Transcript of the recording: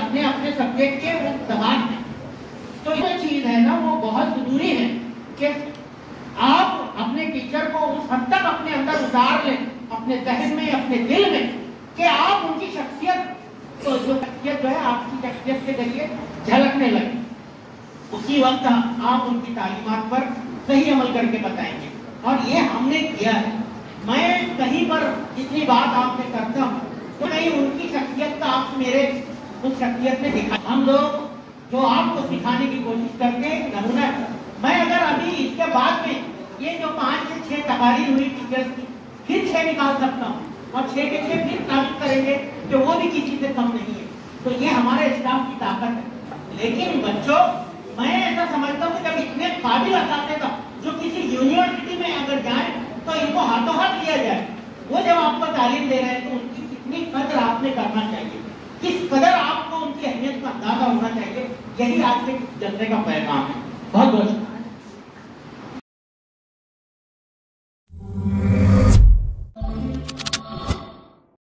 अपने अपने सब्जेक्ट के दबाव में। तो ये चीज है ना, वो बहुत जरूरी है कि आप अपने टीचर को उस हद तक अपने अंदर उतार लें, अपने जहन में, अपने दिल में, कि आप उनकी शख्सियत, तो जो शख्सियत जो है आपकी शख्सियत के जरिए झलकने लगे। उसी वक्त आप उनकी तालीमात पर सही अमल करके बताएंगे। और ये हमने किया है। मैं कहीं पर जितनी बात आपसे करता हूँ तो कहीं उनकी शख्सियत का आप मेरे उस शख्सियत में दिखा। हम लोग जो आपको सिखाने की कोशिश करके नमूना है। मैं अगर अभी इसके बाद में ये जो 5 से 6 तकारीर हुई टीचर्स की, फिर 6 निकाल सकता हूँ और 6 के 6 फिर साबित करेंगे कि वो भी किसी से कम नहीं है। तो ये हमारे स्टाफ की ताकत है। लेकिन बच्चों, मैं ऐसा समझता हूँ कि जब इतने काबिल असातिज़ा जो किसी यूनिवर्सिटी में अगर जाए तो इनको हाथों हाथ लिया जाए, वो जब आपको तालीम दे रहे हैं तो उनकी कितनी कदर आपने करना चाहिए, किस कदर आपको उनकी अहमियत का अंदाजा होना चाहिए। यही आज के जलसे का पैगाम है। बहुत बहुत